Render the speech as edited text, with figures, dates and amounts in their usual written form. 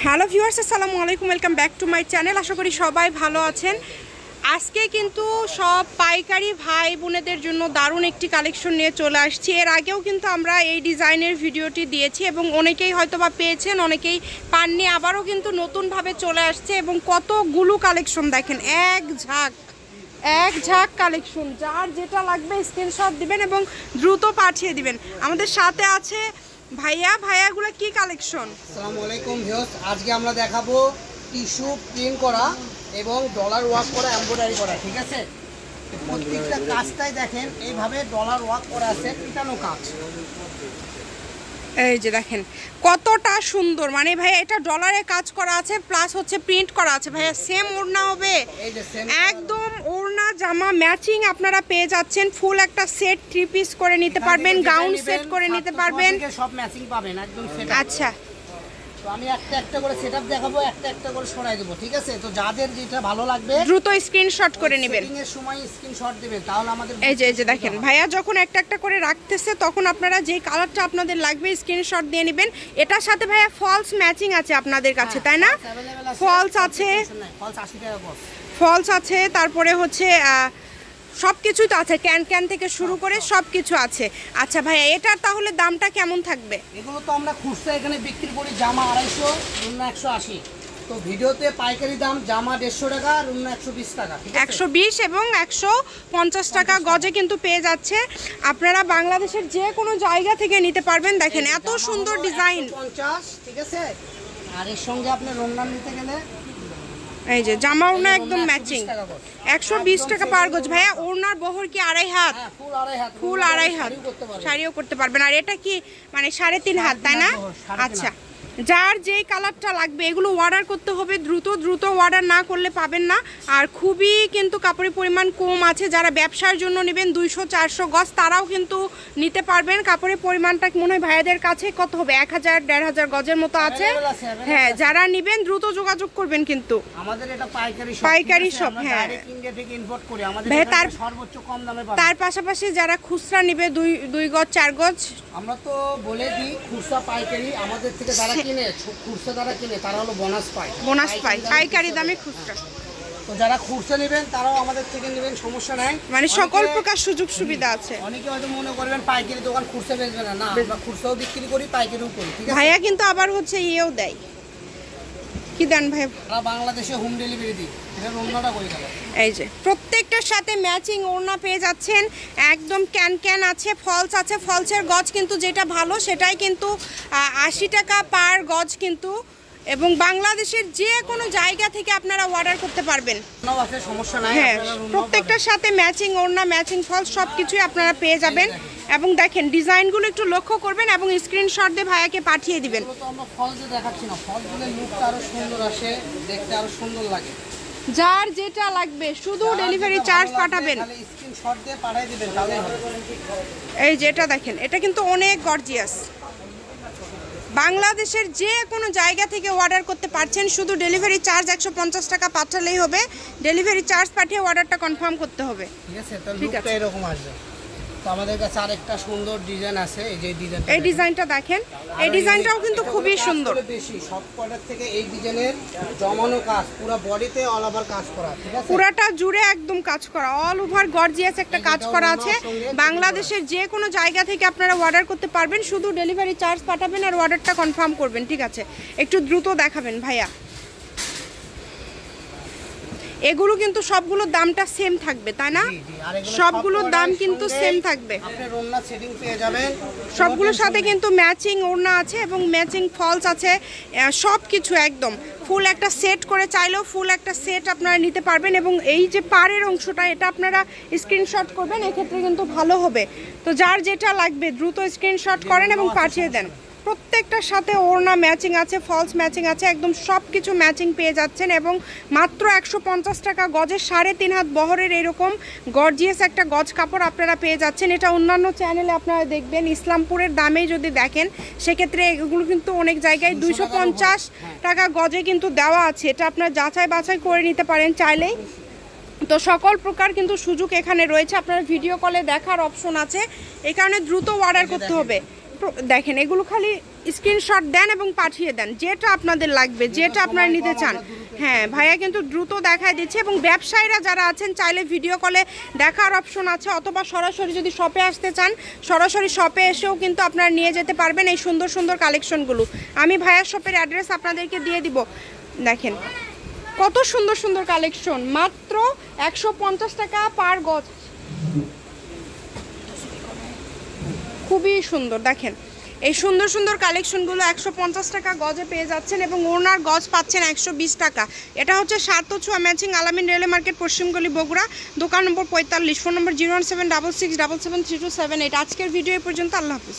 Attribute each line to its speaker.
Speaker 1: Hello viewers, আসসালামু আলাইকুম, welcome back to my channel. আশা করি সবাই ভালো আছেন। আজকে কিন্তু সব পাইকারি ভাই বোনেদের জন্য দারুণ একটি কালেকশন নিয়ে চলে আসছি। এর আগেও কিন্তু আমরা এই ডিজাইনের ভিডিওটি দিয়েছি এবং অনেকেই হয়তো বা পেয়েছেন, অনেকেই পাননি। আবারও কিন্তু নতুনভাবে চলে আসছে এবং কতগুলো কালেকশন দেখেন, এক ঝাঁক কালেকশন। যার যেটা লাগবে স্ক্রিনশট দিবেন এবং দ্রুত পাঠিয়ে দিবেন। আমাদের সাথে আছে ভাইয়াগুলো কি কালেকশন?
Speaker 2: আসসালামু আলাইকুম ভিউয়ার্স, আজকে আমরা দেখাবো টিস্যু প্রিন্ট করা এবং ডলার ওয়ার্ক করা, এমব্রয়ডারি করা। ঠিক আছে, প্রত্যেকটা কাজটাই দেখেন এইভাবে ডলার ওয়ার্ক করা আছে, পিটানো কাজ।
Speaker 1: এই যে দেখেন কতটা সুন্দর, মানে ভাইয়া এটা ডলারে কাজ করা আছে প্লাস হচ্ছে প্রিন্ট করা আছে। ভাইয়া সেম ওড়না হবে, একদম ওড়না জামা ম্যাচিং আপনারা পেয়ে যাচ্ছেন। ফুল একটা সেট 3 পিস করে নিতে পারবেন, গাউন সেট করে নিতে পারবেন,
Speaker 2: সব ম্যাচিং পাবেন একদম সেট।
Speaker 1: আচ্ছা,
Speaker 2: তো আমি একটা করে সেটআপ দেখাবো, একটা করে সরাই দেব। ঠিক আছে, তো যাদের যেটা ভালো লাগবে
Speaker 1: দ্রুত স্ক্রিনশট করে নেবেন।
Speaker 2: সেটিং এর সময় স্ক্রিনশট দিবেন, তাহলে আমাদের
Speaker 1: এই যে দেখেন ভাইয়া যখন একটা করে রাখতেছে তখন আপনারা যে কালারটা আপনাদের লাগবে স্ক্রিনশট দিয়ে নেবেন। এটার সাথে ভাইয়া ফলস ম্যাচিং আছে আপনাদের কাছে, তাই না? ফলস আছে, ফলস আছে, তারপরে হচ্ছে সব কিছুই তো আছে, ক্যান থেকে শুরু করে সব কিছু আছে। আচ্ছা ভাইয়া, এটার তাহলে দামটা কেমন থাকবে?
Speaker 2: এগুলো তো আমরা খুচরা এখানে বিক্রি করি, জামা 250, রুন্না 180। তো ভিডিওতে পাইকারি দাম জামা 150 টাকা, রুন্না 120 টাকা।
Speaker 1: 120 এবং 150 টাকা গজে কিন্তু পেয়ে যাচ্ছে। আপনারা বাংলাদেশের যে কোনো জায়গা থেকে নিতে পারবেন। দেখেন এত সুন্দর ডিজাইন,
Speaker 2: 50। ঠিক আছে, আর এর সঙ্গে আপনি রুন্না নিতে গেলে
Speaker 1: এই যে জামা ওড়না একদম ম্যাচিং, 120 টাকা পার গজ। ভাইয়া ওড়নার বহর কি 2.5 হাত? ফুল 2.5 হাত শাড়িও করতে পারবেন। আর এটা কি মানে 3.5 হাত, তাই না? আচ্ছা, যার যে কালারটা লাগবে এগুলো অর্ডার করতে হবে দ্রুত অর্ডার না করলে পাবেন না। আর খুবই কিন্তু কাপড়ের পরিমাণ কম আছে। যারা ব্যবসার জন্য নেবেন 200-400 গজ তারাও কিন্তু নিতে পারবেন। কাপড়ের পরিমাণটা মনে হয় ভাইয়াদের কাছে কত হবে, 1000-1500 গজের মতো আছে। হ্যাঁ, যারা নেবেন দ্রুত যোগাযোগ করবেন। কিন্তু
Speaker 2: আমাদের এটা
Speaker 1: পাইকারি শপ, হ্যাঁ,
Speaker 2: ইন্ডিয়া থেকে ইম্পোর্ট করি। আমাদের
Speaker 1: তার
Speaker 2: সর্বোচ্চ কম দামে পাবেন।
Speaker 1: তার পাশাপাশি যারা খুচরা নেবে 2 গজ 4 গজ,
Speaker 2: আমরা তো বলে দিই খুচরা পাইকারি আমাদের থেকে যারা কিনে, খুচরা যারা কিনে তারা হলো বোনাস পায়,
Speaker 1: পাইকারি দামে খুচরা।
Speaker 2: তো যারা খুচরা নেবেন তারাও আমাদের থেকে নেবেন, সমস্যা নাই,
Speaker 1: মানে সকল প্রকার সুযোগ সুবিধা আছে।
Speaker 2: অনেকে হয়তো মনে করবেন পাইকারি দোকান খুচরা বেচবে না, আমরা খুচরাও বিক্রি করি, পাইকারিও করি। ঠিক আছে,
Speaker 1: ভাইয়া কিন্তু আবার হচ্ছে ইয়েও দেয়, কি দেন ভাই?
Speaker 2: আমরা বাংলাদেশে হোম ডেলিভারি দিই। এটা ওড়নাটা কই গেল? এই যে
Speaker 1: প্রত্যেকটার সাথে ম্যাচিং ওড়না পেয়ে যাচ্ছেন, একদম ক্যান আছে, ফলস আছে। ফলসের গজ কিন্তু যেটা ভালো সেটাই কিন্তু 80 টাকা পার গজ কিন্তু, এবং বাংলাদেশের যে কোনো জায়গা থেকে আপনারা অর্ডার করতে পারবেন,
Speaker 2: সমস্যা নাই।
Speaker 1: হ্যাঁ, প্রত্যেকটার সাথে ম্যাচিং ওড়না, ম্যাচিং ফলস সব কিছুই আপনারা পেয়ে যাবেন। এবং দেখেন ডিজাইনগুলো একটু লক্ষ্য করবেন এবং স্ক্রিনশট দিয়ে ভাইয়াকে পাঠিয়ে দিবেন।
Speaker 2: তো আমরা ফলস দেখাচ্ছি না, ফলসগুলো লুকটা আরো সুন্দর আসে, দেখতে আরো সুন্দর লাগে।
Speaker 1: যার যেটা লাগবে শুধু ডেলিভারি চার্জ পাঠাবেন,
Speaker 2: স্ক্রিনশট দিয়ে পাঠিয়ে দিবেন তাহলেই হবে।
Speaker 1: এই যেটা দেখেন, এটা কিন্তু অনেক গর্জিয়াস। বাংলাদেশের যে কোনো জায়গা থেকে অর্ডার করতে পারছেন, শুধু ডেলিভারি চার্জ 150 টাকা পাঠালেই হবে। ডেলিভারি চার্জ পাঠিয়ে অর্ডারটা কনফার্ম করতে হবে।
Speaker 2: ঠিক আছে, তো লুকটা এরকম আসবে। তো আমাদের কাছে আরেকটা সুন্দর ডিজাইন আছে, এই যে ডিজাইনটা,
Speaker 1: এই ডিজাইনটা দেখেন, এই ডিজাইনটাও কিন্তু খুবই সুন্দর।
Speaker 2: বেশি সব প্রোডাক্ট থেকে এই ডিজাইনের জমানো কাজ, পুরো বডিতে অল ওভার কাজ করা। ঠিক আছে,
Speaker 1: পুরাটা জুড়ে একদম কাজ করা, অল ওভার গর্জিয়াস একটা কাজ করা আছে। বাংলাদেশের যে কোনো জায়গা থেকে আপনারা অর্ডার করতে পারবেন, শুধু ডেলিভারি চার্জ পাঠাবেন আর অর্ডারটা কনফার্ম করবেন। ঠিক আছে, একটু দ্রুত দেখাবেন ভাইয়া। এগুলো কিন্তু সবগুলোর দামটা সেম থাকবে, তাই না? সবগুলোর দাম কিন্তু সেম থাকবে।
Speaker 2: আপনি ওড়না সেটিং পেয়ে যাবেন,
Speaker 1: সবগুলোর সাথে কিন্তু ম্যাচিং ওড়না আছে এবং ম্যাচিং ফলস আছে, সব কিছু একদম ফুল একটা সেট করে চাইলেও ফুল একটা সেট আপনারা নিতে পারবেন। এবং এই যে পাড়ের অংশটা, এটা আপনারা স্ক্রিনশট করবেন, এক্ষেত্রে কিন্তু ভালো হবে। তো যার যেটা লাগবে দ্রুত স্ক্রিনশট করেন এবং পাঠিয়ে দেন। প্রত্যেকটার সাথে ওড়না ম্যাচিং আছে, ফলস ম্যাচিং আছে, একদম সব কিছু ম্যাচিং পেয়ে যাচ্ছেন। এবং মাত্র 150 টাকা গজে 3.5 হাত বহরের এরকম গর্জিয়াস একটা গজ কাপড় আপনারা পেয়ে যাচ্ছেন। এটা অন্যান্য চ্যানেলে আপনারা দেখবেন ইসলামপুরের দামেই যদি দেখেন সেক্ষেত্রে এগুলো কিন্তু অনেক জায়গায় 250 টাকা গজে কিন্তু দেওয়া আছে। এটা আপনারা যাচাই বাছাই করে নিতে পারেন চাইলেই। তো সকল প্রকার কিন্তু সুযোগ এখানে রয়েছে, আপনার ভিডিও কলে দেখার অপশন আছে, এই কারণে দ্রুত অর্ডার করতে হবে। দেখেন এগুলো খালি স্ক্রিনশট দেন এবং পাঠিয়ে দেন, যেটা আপনাদের লাগবে, যেটা আপনারা নিতে চান। হ্যাঁ ভাইয়া কিন্তু দ্রুত দেখায় দিচ্ছে। এবং ব্যবসায়ীরা যারা আছেন চাইলে ভিডিও কলে দেখার অপশন আছে, অথবা সরাসরি যদি শপে আসতে চান সরাসরি শপে এসেও কিন্তু আপনারা নিয়ে যেতে পারবেন এই সুন্দর সুন্দর কালেকশনগুলো। আমি ভাইয়ার শপের অ্যাড্রেস আপনাদেরকে দিয়ে দিব। দেখেন কত সুন্দর সুন্দর কালেকশন, মাত্র 150 টাকা পার গজ, খুবই সুন্দর। দেখেন এই সুন্দর সুন্দর কালেকশনগুলো 150 টাকা গজে পেয়ে যাচ্ছেন এবং ওনার গজ পাচ্ছেন 120 টাকা। এটা হচ্ছে 7 ছোঁয়া ম্যাচিং, আলামিন রেলে মার্কেট, পশ্চিমগলি, বগুড়া, দোকান নম্বর 45, ফোন নম্বর 01766773278। আজকের ভিডিও এই পর্যন্ত, আল্লাহ হাফিজ।